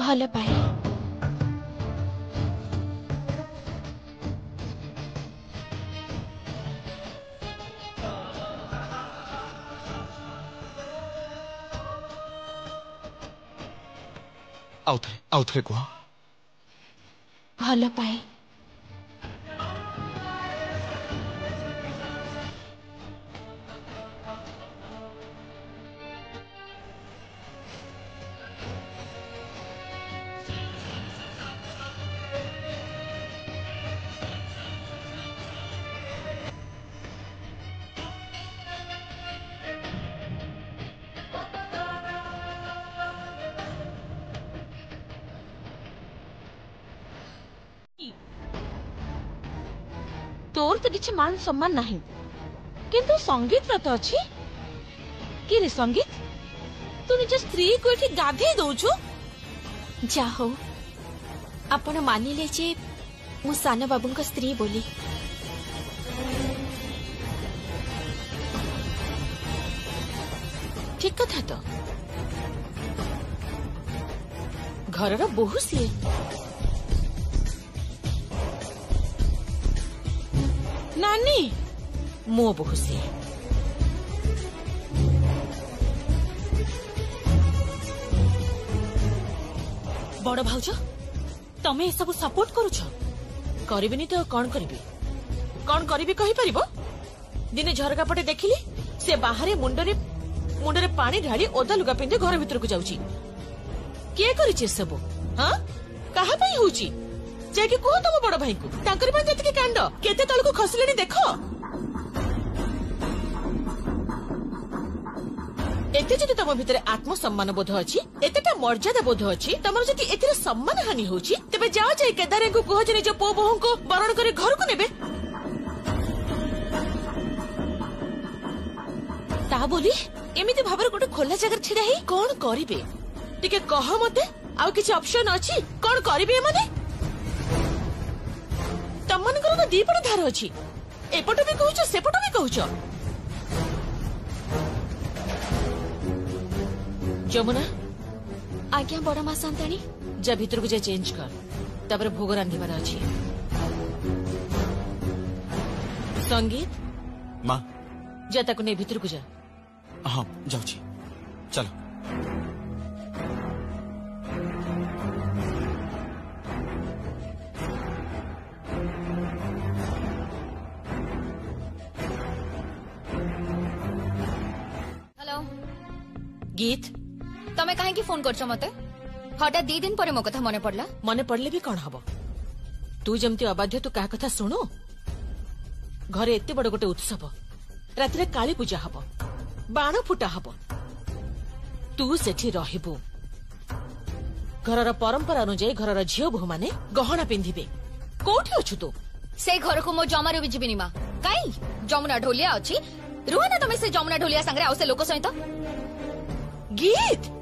[SPEAKER 1] ଭଲ ପାଏ।
[SPEAKER 10] ଆଉ ଥରେ କୁହ।
[SPEAKER 1] ଭଲ ପାଏ।
[SPEAKER 2] तोर तो किसी मान सम्मान नहीं, किंतु संगीत तो अच्छी। कि रे संगीत, तू निज स्त्री को एठी गाधे दउछु।
[SPEAKER 6] जा हो आपण मानिले जे मु सान बाबूंक स्त्री बोली।
[SPEAKER 2] ठीक कथा तो घरर बोहू सीए। नानी मो बोहू सीए।
[SPEAKER 9] बड़ भाउज तमे ए सब सपोर्ट करूछ?
[SPEAKER 2] करिबिनी तो कौन करिबी, कौन करिबी कहि परिबो। दिने झरका पटे देखिली से बाहरे मुंडरे पानी ढाड़ी ओदा लुगा पिंधे घर भीतर को जाउची। के करिछि सब? हां कहा पई होउची? जाके को तम बड़ भाई को तांकर पय जति के कांड केते तळ को खसलेनी देखो। एते जति तम भितरे आत्मसम्मान बोध अछि, एतेटा मर्यादा बोध अछि, तमर जति एतिरे सम्मान हानि होउची, तबे जाओ जाई केदारे को कह जे निज पो बहु को बरण करे घर को नेबे। ता बोली एमिति भाबर गोटे खोला जगह छिड़ा ही कोन करिबे? टिके कह मते आउ किछि ऑप्शन अछि कोन करिबे माने? तमन को दी पड़ धार अछि, एपट भी कहउछ सेपट भी कहउछ। जमुना
[SPEAKER 6] आज्ञा बड़ मा सांताणी।
[SPEAKER 2] जा भीतर को जा चेंज कर, तापर भोग रांधिबार अछि। संगीत
[SPEAKER 10] माँ
[SPEAKER 2] जा ताको ने भीतर को जा।
[SPEAKER 10] हाँ जाउची, चलो।
[SPEAKER 1] हेलो
[SPEAKER 2] गीत
[SPEAKER 1] तमे काहे की फोन करछ मते? हटा 2 दिन परे मो कथा मने पड़ला।
[SPEAKER 2] मने पड़ले भी कौन हबो? तू जमती अबाध्य तू क्या कथा शुणु। घरे एते बड़ गोटे उत्सव, रातिरे काली पूजा हब, बाण फुटा हब, तू सेठी रहिबु। घरर परंपरा अनुଯାयी घरर झियो बहु माने गहना पिंधिबे। कोठी अछु तू?
[SPEAKER 1] से घर को मो जमारे भी जीविनी मा। काई जमुना ढोलिया अछि, रुहा ना तमे से जमुना ढोलिया संगे आउ से लोक सहित।
[SPEAKER 2] गीत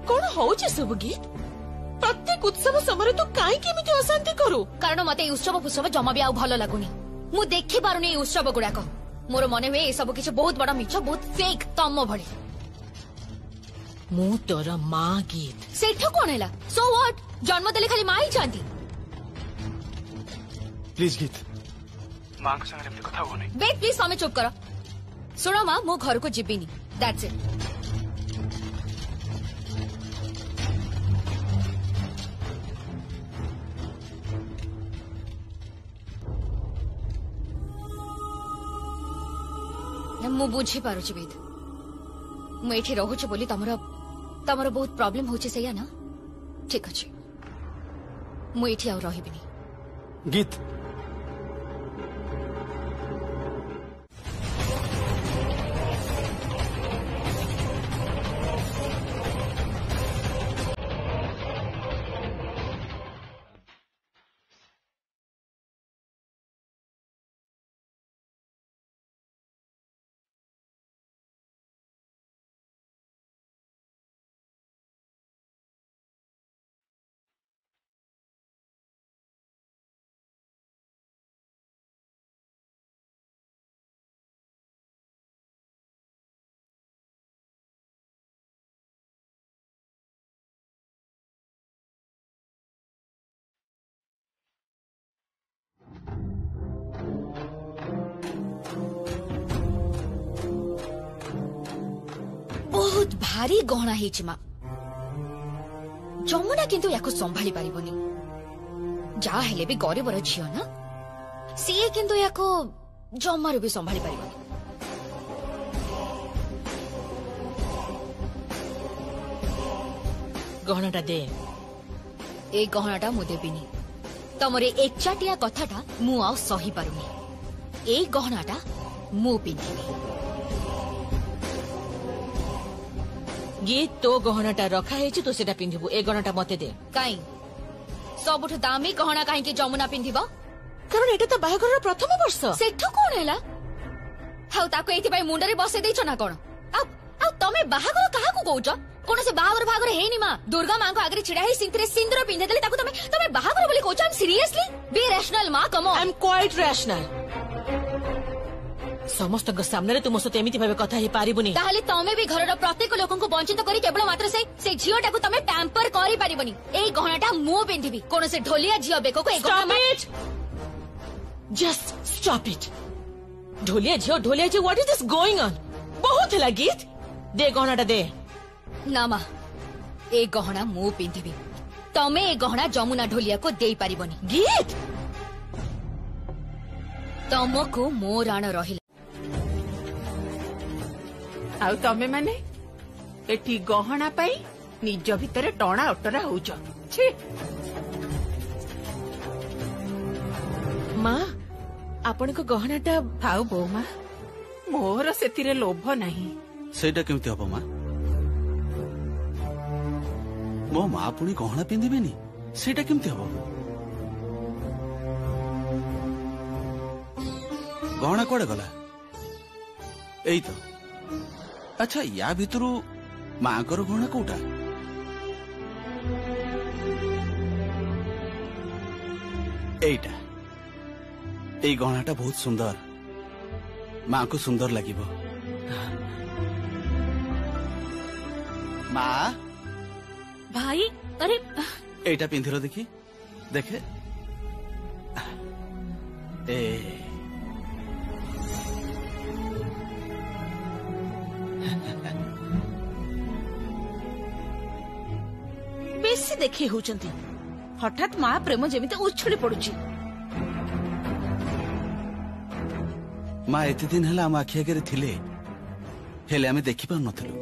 [SPEAKER 2] कौन होउचे सब? गीत प्रत्येक उत्सव समय तू काई केमिति अशांति करू?
[SPEAKER 1] कारण मते उत्सव फुसव जमा भी आउ भलो लागुनी। मु देखि पारुनी ए उत्सव गुड़ाक। मोर मने हुए ए सब किछि बहुत बड़ा मिछ, बहुत फेक तम भଳି।
[SPEAKER 2] मु तोर मां गीत।
[SPEAKER 1] सेठ कोन हैला? So what? जन्म देले खाली माई जानती।
[SPEAKER 4] प्लीज गीत मां के संगे एमती कथा होनी।
[SPEAKER 1] वेट प्लीज तमे चुप करो। सुनो मां, मो घर को जिबिनी, दैट्स इट। मु बुझी पारुछि वेद, मु एठी रहूछि बोली तमर बहुत प्रॉब्लम होछि सैया ना? ठीक अछि, मु एठी आउ रहिबिनी।
[SPEAKER 4] गीत
[SPEAKER 12] भारी गहना है माँ जमुना किंतु याको संभाली पारिबनी जा हेले भी गरीबर झियो ना सीए किंतु याको जमार भी संभाली पारिबनी
[SPEAKER 2] गहनाटा दे
[SPEAKER 12] ए गहनाटा मु देबिनी तमरे एकचाटिया कथाटा मु आउ सही पारुनी ए गहनाटा मु पिंधिबी
[SPEAKER 2] ये तो गहनाटा रखा है तू सेटा पिंधिबू ए गहनाटा मते दे
[SPEAKER 12] काई सबुठ दामी गहना काहे के जमुना पिंधिबो
[SPEAKER 2] कारण एटा तो बाहागर प्रथम वर्ष
[SPEAKER 12] सेठो कोन हैला हाउ ताको एति भाई मुंडरे बसे देछ ना कोन आ तमे बाहागर काहा को कहउछ कोन से बाहागर भागर हेनी मा दुर्गा मां को आगरे छिड़ा है सिंतरे सिंदूर पिंधे देले ताको तमे बाहागर बोली कहउछ I am seriously be rational मा come on
[SPEAKER 2] I am quite rational समस्त सामने तुम सहित एमती भाव कथा पारिबुनी
[SPEAKER 12] ताहले तमे भी घरर प्रत्येक लोकन को वंचित करी केवल मात्र से झियोटा को तमे पैम्पर करि पारिबुनी एई गहनाटा मु पिंधिबी कोन से ढोलिया झियो बेको को
[SPEAKER 2] stop it just stop it ढोलिया झियो what is this going on बहुत है गीत दे गहनाटा दे
[SPEAKER 12] ना मा ए गहना मु पिंधिबी तमे ए गहना जमुना ढोलिया को देई पारिबनी
[SPEAKER 2] गीत
[SPEAKER 12] तमको मो राण रहिला
[SPEAKER 7] आउ तमे माने एठी गहना पाई निज भितरे टणा अटरा होउछ छी
[SPEAKER 2] माँ आपण को गहनाटा
[SPEAKER 7] थाउ बो माँ मोर सेतिरे लोभ नाही
[SPEAKER 8] सेटा केमती हबो माँ मो माँ पुणी गहना पिंधिबेनी सेटा केमती हबो गहना कोड़े गला एई तो अच्छा या भितरु माँ कर गहना कोटा एटा ए गहनाटा बहुत सुंदर माँ को सुंदर लगिबो माँ
[SPEAKER 9] भाई अरे
[SPEAKER 8] एटा पिंधिरो देखी देखे ए
[SPEAKER 2] बेसी देखी होचंती हठात माँ प्रेम जेमिति उछुली पड़ुची
[SPEAKER 8] माँ एते दिन है आम आखि आगे थिले हेले आमे देखि पार नथिलु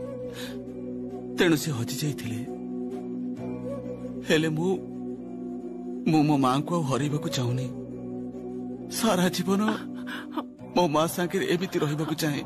[SPEAKER 8] तेणु से हजि जाइथिले हेले मु मो माँ को हरैबा को चाहुनी सारा जीवन मो माँ सागे एमिति रहिबा को चाहे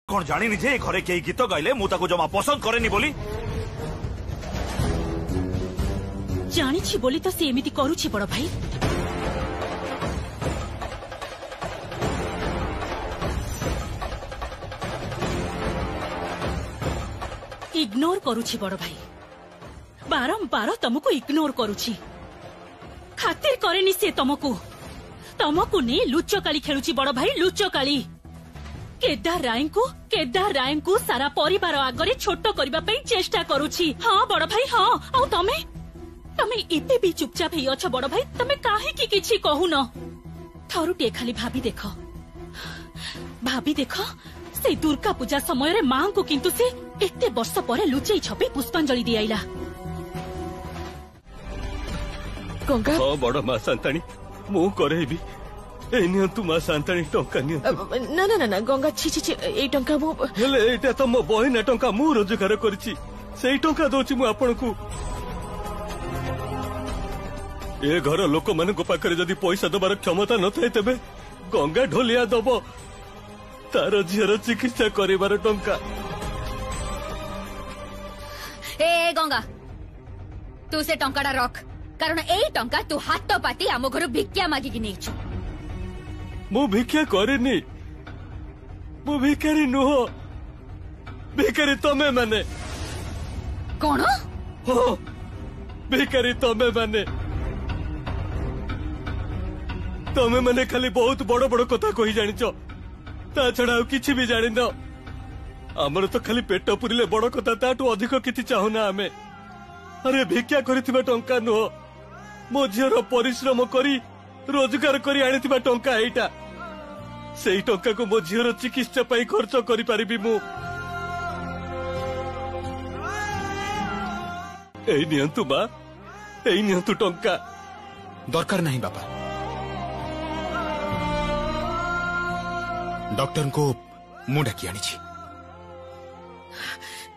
[SPEAKER 5] कौन जानी जे घरे कई गीत गाइले मु ताको जमा पसंद करेनी बोली
[SPEAKER 9] जानी बोली तो से एमिति करूछि बड़ भाई इग्नोर करूछि बड़ भाई बारंबार तुमको इग्नोर करूछि खातिर करेनी से तुमको नहीं लुचकाली खेलुछि बड़ भाई लुचकाली केदार राय को सारा परिवार आगरे छोट करने चेष्टा करुछि। हाँ बड़ भाई हाँ। आउ तमे तमे इते भी चुपचाप ही अछ बड़ भाई, तमे काहे की किछि कहून? थरुटे खाली भाभी देख से दुर्गा पूजा समय रे मां को किंतु से एते वर्ष परे लुचेई छपी पुष्पांजलि दियाइला।
[SPEAKER 7] गंगा
[SPEAKER 4] हाँ बड़ माँ शांताणी मु करेबी नियंतु माँ शांताणी टंका नियंतु।
[SPEAKER 2] ना ना ना ना गंगा छी छी छी ए टंका मु
[SPEAKER 4] हेले एटा तो मो बहिना टंका मु रोजगार करिछि सेई टंका दोछि मु आपनकु। ए घर लोक मानक पाखरे जदि पैसा दबार क्षमता न थाए तेबे गंगा ढोलिया दब तार झीर चिकित्सा करिवार टंका।
[SPEAKER 12] ए गंगा तू से टंकाटा रख, कारण एई टंका तू हाथ पाती आम घर भिक्षा मागिकी नेइछु।
[SPEAKER 4] मु भिक्षा करिनी, मु भिखारी नुह, भिखारी तमे माने।
[SPEAKER 12] कौन?
[SPEAKER 4] हो भिखारी तमे माने। तमे माने खाली बहुत बड़ बड़ कथा कही जानिच, ता छड़ा किछि भी जानि न। हमर तो खाली पेट पुरिले बड़ कथा, ताटू अधिक किछि चाहुना आमे। अरे भिक्षा करिथिबा टंका नुह, मो झीर परिश्रम करी रोजगार करी आनिथिबा टंका एइटा। सेई टंका को मो झीर चिकित्सा पई खर्च करि पारिबी मु। एई नियंतु बा, एई नियंतु टंका।
[SPEAKER 10] दरकार नहीं बाबा, डॉक्टर को मु डाकी आनिछि।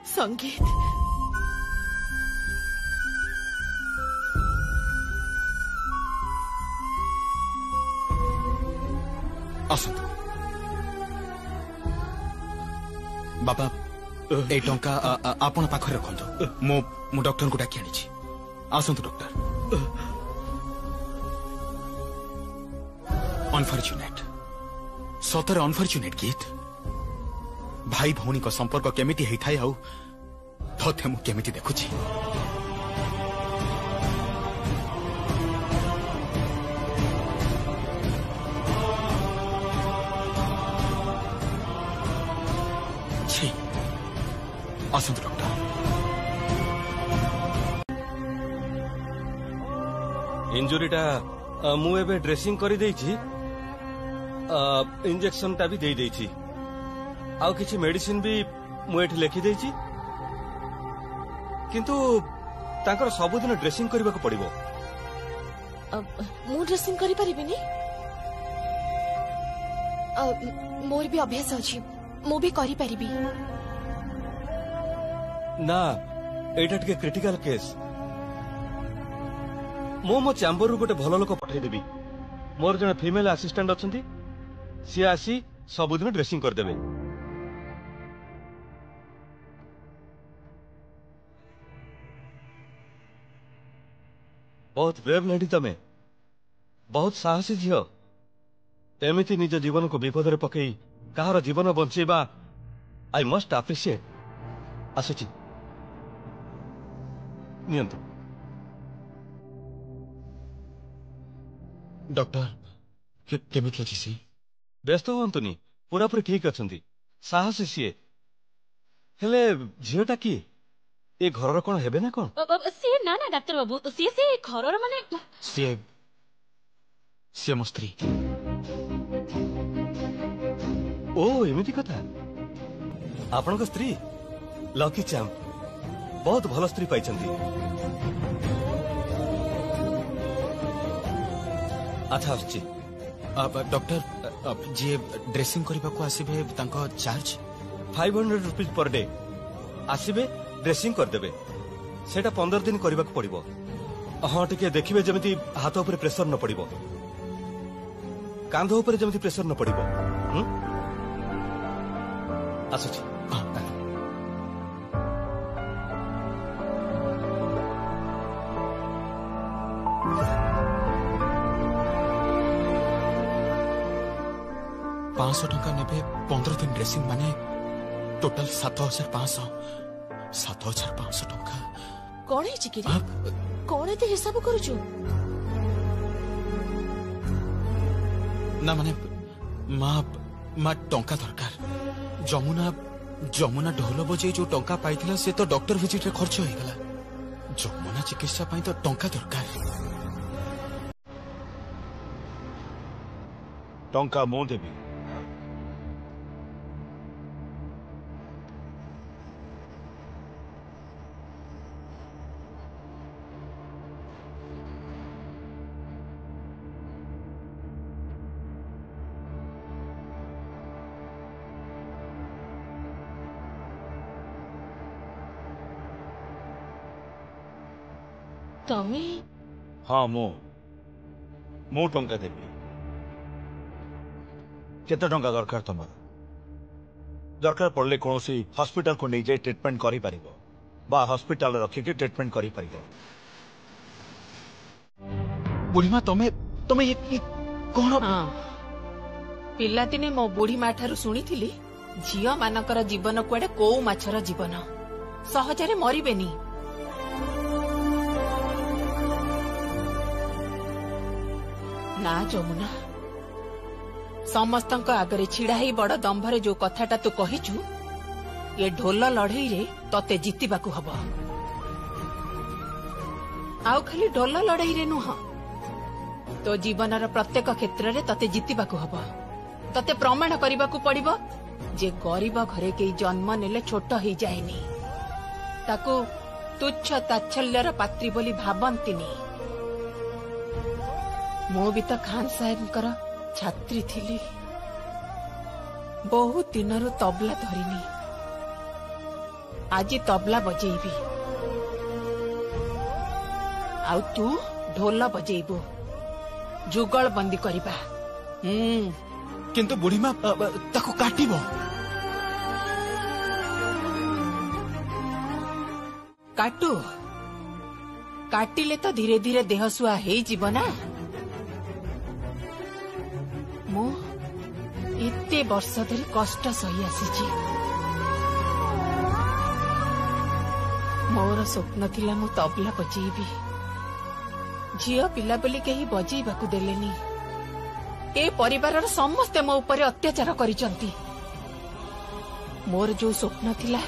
[SPEAKER 2] संगीत
[SPEAKER 10] आसतु बाबा ए टंका आपण पाखरे रखंतु। मु डॉक्टर को डाकी आनिछि। आसतु डॉक्टर। अनफॉर्चुनेट, सतरे अनफॉर्चुनेट गीत। भाई भौणी को संपर्क केमिति हेइ थाए आउ तथे मु केमिति देखुछि। छी आसतु डॉक्टर।
[SPEAKER 4] इंजुरीटा मु एबे ड्रेसिंग करि देइछि, इंजेक्शन टा भी दे देइछि, आउ किछि मेडिसिन भी मु एठी लेखि देइछि। किंतु तांकर सबुदिन ड्रेसिंग करबा को पड़िबो।
[SPEAKER 1] मु ड्रेसिंग करि परिबिनी? मोर भी अभ्यास अछि, मु भी करि परिबी।
[SPEAKER 4] ना एटा टिके क्रिटिकल केस। मो चैम्बर रु गोटे भल लोक पठाई देबी। मोर जने फीमेल असिस्टेंट अछंती, सी आसी सबुदिन ड्रेसिंग कर देबे। बहुत ब्रेव लेडी तमे, बहुत साहसी झियो। एमिति निज जीवन को विपद रे पकई कहार जीवन बंचेबा आई मस्ट अप्रिशिएट। आसुची नियंतु।
[SPEAKER 10] डॉक्टर केमिति अछि सी?
[SPEAKER 4] व्यस्त हुअंतुनी, पूरापूरी ठीक अछंती। साहसी सीए हेले झियोटा की ए घरर कोन हेबे ना कोन?
[SPEAKER 9] सी ना ना डाक्टर बाबू, सी घरर माने
[SPEAKER 10] सी मो स्त्री।
[SPEAKER 4] ओ एमिति कथा। आपन को स्त्री लकी चैम, बहुत भल स्त्री पाइछंती। अच्छा आछि।
[SPEAKER 10] डॉक्टर जे ड्रेसिंग करबा को आसीबे तांको चार्ज
[SPEAKER 4] 500 रुपीज पर डे। आसीबे ड्रेसिंग कर देबे, सेटा 15 दिन करबा को पड़िबो। हां टिके देखिबे जेमिति हाथ ऊपर प्रेशर न पड़िबो, कांध ऊपर जेमिति प्रेशर न पड़िबो। आसुची।
[SPEAKER 10] टंका नेबे 15 दिन ड्रेसिंग माने टोटल 7500। 7500 टंका
[SPEAKER 2] कौन है चिकिरी? कौन एते हिसाब करूछु?
[SPEAKER 10] ना माने
[SPEAKER 8] माँ टंका दरकार जमुना जमुना ढोल बजे जो टंका पाइथिला से तो डॉक्टर विजिट रे खर्च हो गला जमुना चिकित्सा पाई तो टंका दरकार
[SPEAKER 5] टंका मु देवी
[SPEAKER 2] तमे
[SPEAKER 5] हाँ मु टंका देवी केते टंका दरकार तुम दरकार पड़े कौन हॉस्पिटल को नहीं जाए ट्रीटमेंट करि परिबो बा हॉस्पिटल रखिके ट्रीटमेंट करि परिबो
[SPEAKER 8] बुढ़ीमा तमे तमे ये कौन
[SPEAKER 7] हाँ पिलादिने मो बुढ़ी माँ ठारू शुणिथिली झियो मानकर जीवन कुआडे कोउ माछर जीवन सहजरे मरिबेनी ना जमुना समस्तंक आगरे छिड़ा ही बड़ दंभरे जो कथाटा तू कहिचु ये ढोल लड़ई रे तते जितिबाकू हब आउ खाली ढोल लड़ई रे नुह तो जीवनर प्रत्येक क्षेत्र रे तते जितिबाकू हब तते प्रमाण करिबाकू पड़िबो जे गरीब घरे के जन्म नेले छोट ही जाएनी ताकू तुच्छ ताच्छल्यर पात्री बोली भाबंतिनी मो भी तो खान साहेब छात्री थिली बहुत दिनरू तबला धरिनी आज तबला बजेबी आउ तू ढोल बजेबू जुगल बंदी करिबा
[SPEAKER 8] किंतु बुढ़ीमा ताको काटिबो
[SPEAKER 7] काटू काटिले तो धीरे धीरे देह सुआ हेई जीव ना मु इते वर्ष धरी कष्ट सही आसी मोर स्वप्न थिला मु तबला बजेबी झियो पिला बोली केही बजेबाकू देलेनी ए परिवार समस्ते मो ऊपर अत्याचार करिसंती मोर जो स्वप्न थिला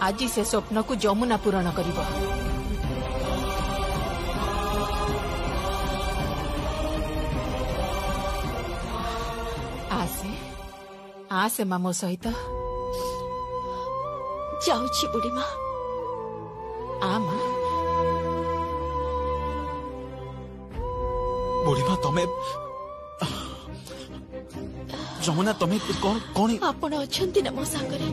[SPEAKER 7] आज से स्वप्न को जमुना पूरण करिबो आसे मामो सहित
[SPEAKER 6] जाऊची बुढ़ी माँ
[SPEAKER 7] आमा
[SPEAKER 8] बुढ़ीमा तमे जमुना तमे कौन कौन
[SPEAKER 6] आपण अछंती ना मो सांगरे